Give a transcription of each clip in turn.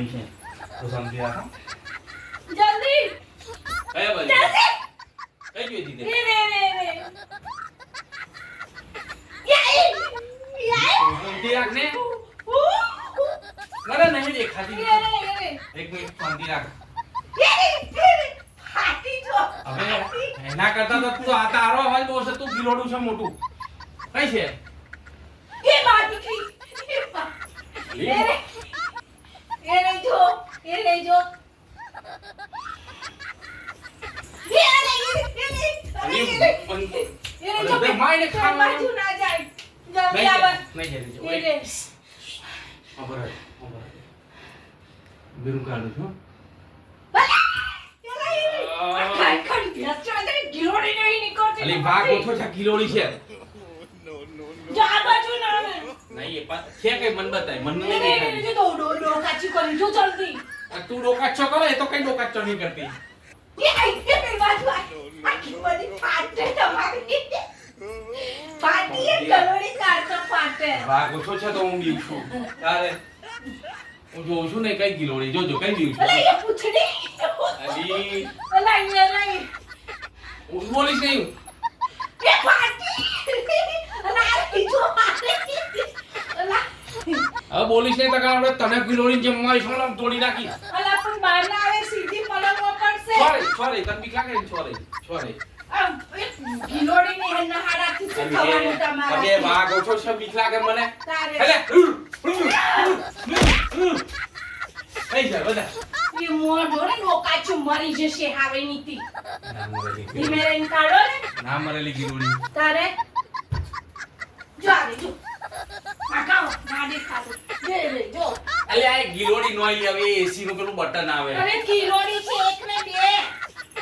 નહીં છે તો સમજી રાખો જલ્દી કયા બાજુ જલ્દી કઈ જોઈ દીધી રે સમજી રાખ ને ના નહીં દેખાતી એક મિનિટ સમજી રાખ હવે એના કરતા તો તું આ તારો અવાજ બહુ છે તું ગિલોડું છે મોટું કઈ છે બીરું કાઢું છું અલી ભાગ ઓછો છે ગિલોડી છે નહીં એ પાસ છે કઈ મન બતાય મન નહીં દેખાતી તું ડોકાચો કરે તો કઈ ડોકાચો નહીં કરતી ભાગ ઓછો છે તો હું બીવ છું તારે હું જોઉં છું ને કઈ ગિલોડી જોજો કઈ બીવ છું અલી હું બોલીશ નહીં હવે બોલીશ નહીં તો આપણે તને ગિલોડી જમવાઈ છો ને તોડી નાખી સોરી તને બીક લાગે સોરી અરે વાઘ ઓછો છે બીક લાગે મને એટલે થઈ જા બધા ये मोर बोले नोकाचू मरी जैसे हावे नीति धीमे रेन काढो ने ના મરેલી ગિલોડી તારે જો આ જો આકાઓ ના દેખાતો રે જો અલે આ ગિલોડી નોઈ આવે એસી નું પેલું બટન આવે અરે ગિલોડી છે એક ને બે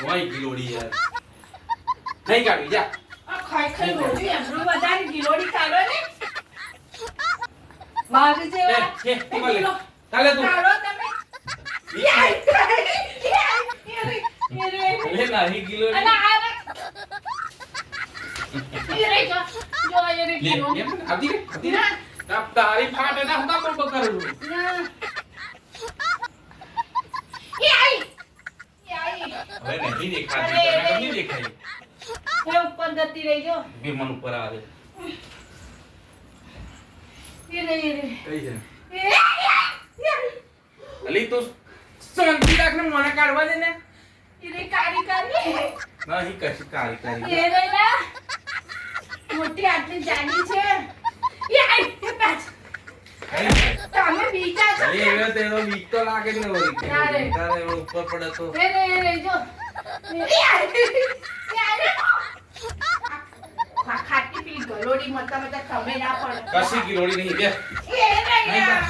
નોઈ ગિલોડી યાર નહીં કાઢી જા આ ખાઈ રોજો એમનો વધારે ગિલોડી કાઢો ને વાઘ જેવા ચાલે તું કાઢો તમે લે નહીં ગિલોડી અલા આ રે જો એ રે ગિલોડી આતી રે તબ તારી ફાટે ના હું કામ કરું ના એ આઈ હવે નહીં દેખાતી તને કદી દેખાય એ ઉપર ગતિ રહી જો વિમાન ઉપર આવે એ રે કઈ છે અલી તું શાંતિ રાખ ને મને કાઢવા દે ને એ રે કારી નહીં કશી કાળી એ રે ના મોટી આટલી જાડી છે એ આઈ એ પાછ તમે બીજા છો અલી હવે તેનો બીક તો લાગે ને વળી તારે ઉપર પડે તો એ રે જો એ આઈ ખાટી પી ગલોડી મતા તમે ના પડે કશી ગિલોડી નહીં બે એ રે યાર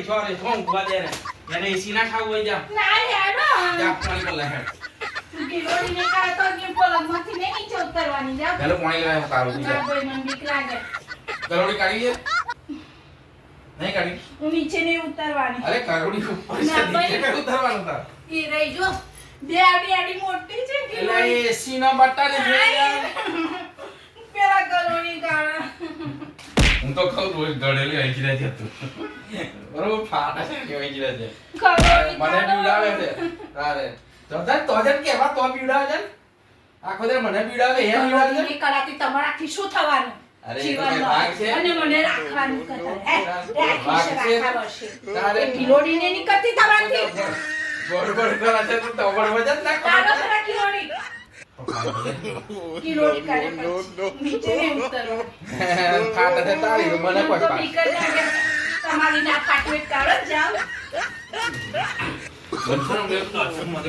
છોરે ફોન કુવા દે ને એને એસી ના ખાવું હોય જા ના યાર જા પાણી પર લે ગિલોડી ને કાઢ તો કે પલંગમાંથી નહીં નીચે ઉતરવાની જા ચાલો પાણી લાવ તારું દી ના ભાઈ મને બીક લાગે ગરોડી કાઢી દે નહીં કાઢી હું નીચે નહીં ઉતરવાની અરે ગરોડી ઉપર છે ના, નીચે કઈ ઉતરવાનું તાર એ રહી જો બે આડી મોટી છે કે એટલે એસી ના બટ્ટા ને જોઈ યાર પેલા ગલોડી કાઢ હું તો ખઉં રોજ દડેલી આઈ જાય હતું બરોબર ફાટા છે કે આઈ જાય છે ગલોડી મને બીડાવે છે તારે તો જન કેવા તો બીડાવે છે આખો દે મને બીડાવે હે બીડાવે છે ગલોડી કરાતી તમારાથી શું થવાનું અરે એ તો જીવનમાં. ભાગ છે અને મને રાખવાનું કહેતા ભાગ છે. તારે ગિલોડીને નીકળતી તમારાથી બરોબર કરે છે તો તવડ વજન ના કાઢો ખરા ગિલોડી ગિલોડી કાઢે પછી નીચે નહીં ઉતરવાનું. ફાટા છે તારી મને કોઈ તો ફાટ બીક જ લાગે. તમારી ના ફાટવેટ કાઢો જાઓ બંધનો મેં પાછો મને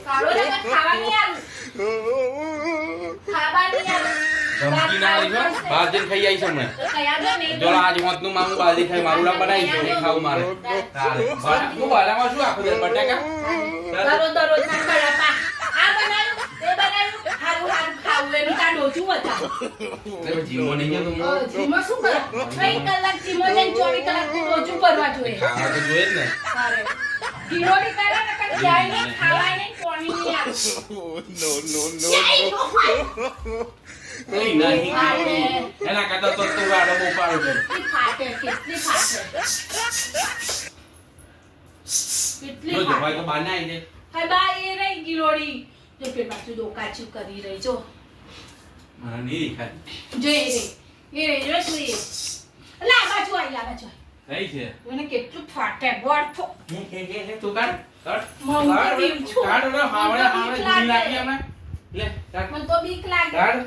કાઢો ને ખાવાની આલું ખાવાની આલું ધમકી ના આવી હો બહાર જઈને ખાઈ આવીશ હમણાં કયા દો ને જો આજ હોતનું મામું બાલદી ખાઈ મારું ના બનાવી છે એ ખાવું મારે તારે હું બાલામાં શું આખો દે બટાકા દરરોજ ના ખડાપા આ બનાવ્યું એ બનાવ્યું હારું હારું ખાવું એનું તા ડોચું હતા લે જીવો નહીં તો જીમો શું કરે 3 કલાક જીમો જઈને 24 કલાક ડોચું ભરવા જોઈએ ખાવા તો જોઈએ જ ને તારે ગિરોડી કરે ને કઈ જાય ને ખાવાય નહીં કોણી નહીં આવે નહીં નહીં એના કરતા તો તું ગાડો બહુ પાડું છે કેટલી ફાટે કેટલી ફાટે કેટલી જો હોય તો બહાર ના આવી જાય. હાય બા એ રહી ગિલોડી જો પેલી બાજુ ડોકાચું કરી રહી જો મને નહીં દેખાતી. જો એ રે જો તું એ લા બાજુ આવી આ બાજુ કઈ છે? મને કેટલું ફાટે બોડ ફો લે તું કાઢ. કાઢ. હું તો બીક છું. કાઢ ઓલો હાવડે હાવડે બીક જીવી લાગે. નાખી અમે. લે કાઢ. મને તો બીક લાગે કાઢ.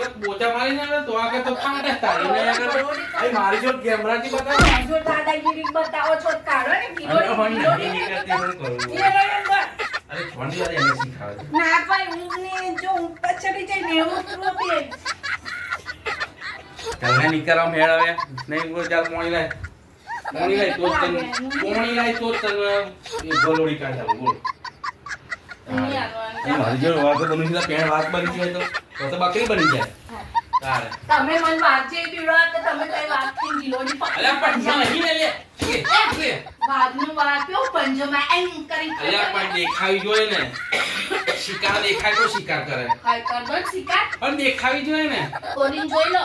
એક બોચા મારીને આવે તો આગળ તો ફાટે તારી ને આગળ તો અહીં મારી જો કેમેરાથી બતાવ. જો દાદાગીરી બતાવો છો કાઢો ને અરે ગિલોડી હોન ગિલોડી નહીં ને કરતી હું કરું. એ રે અંદર. અરે છોડી વાળી એને શીખાવે. ના ભાઈ ઊંઘને જો ઊંઘ પર ચડી જાય ને એવું તું બે તને નીકળવા મેળ આવે નહીં બોલ ચાલ મોણી લાય. મોણી લાય તો તને મોણી લાય તો તને એ ગલોડી કાઢા બોલ. નહીં આવવાનું. એ મારી જોડે વાતો બની છે પેણ વાત બની જાય તો બકરી બની જાય. તારે તમે મને વાંચે પીવડા તો તમે કઈ વાત થી ગિલોડી અલ્યા પણ નહીં ને લે. લે. વાદનું વાપ્યો પંજોમાં એમ કરી અલ્યા પણ દેખાવી જોઈએ ને. શિકાર દેખાય તો શિકાર કરે. હાય કરબન શિકાર પણ દેખાવી જોઈએ ને. કોની જોઈ લો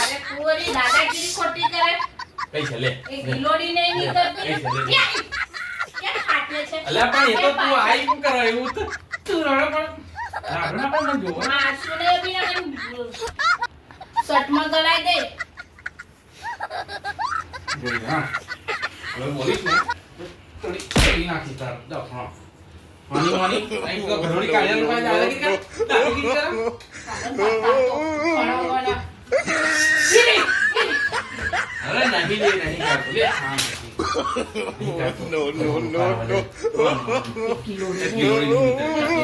અરે પૂરી દાદાગીરી ખોટી કરે કઈ છે લે. એ ગિલોડી નહીં નીકળતી ક્યાં ફાટે છે અલ્યા પણ એ તો તું આઈ શું કરવા એવું તો તું રડો પણ રાડો ના પણ જો. માસુને બી ના સટમાં ગળાઈ દે જોઈ હા. હવે બોલીશ ને તો થોડી નાખી તાર દો હા. માની અહીં તો ઘરોડી કાઢ્યા લોકો દાદાગીરી કર. દાદાગીરી કર. અરે નહીં લે નહીં કરતો લે. હા નહીં કરતો. No.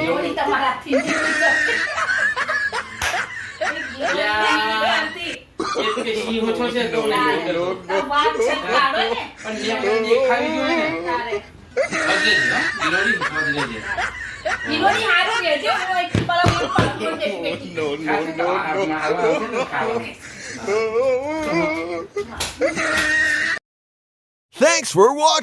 ગિલોડી તમારાથી એ કે ઈ ઓછો છે તો નહીં કરતો. વાત છે કાઢો ને પણ જે આપણે દેખાવી જોઈએ ને. તારે બદલે જ હા. ગિલોડી બદલે જ. ગિલોડી હારું રહેજે હું એક પર બેઠી Thanks for watching.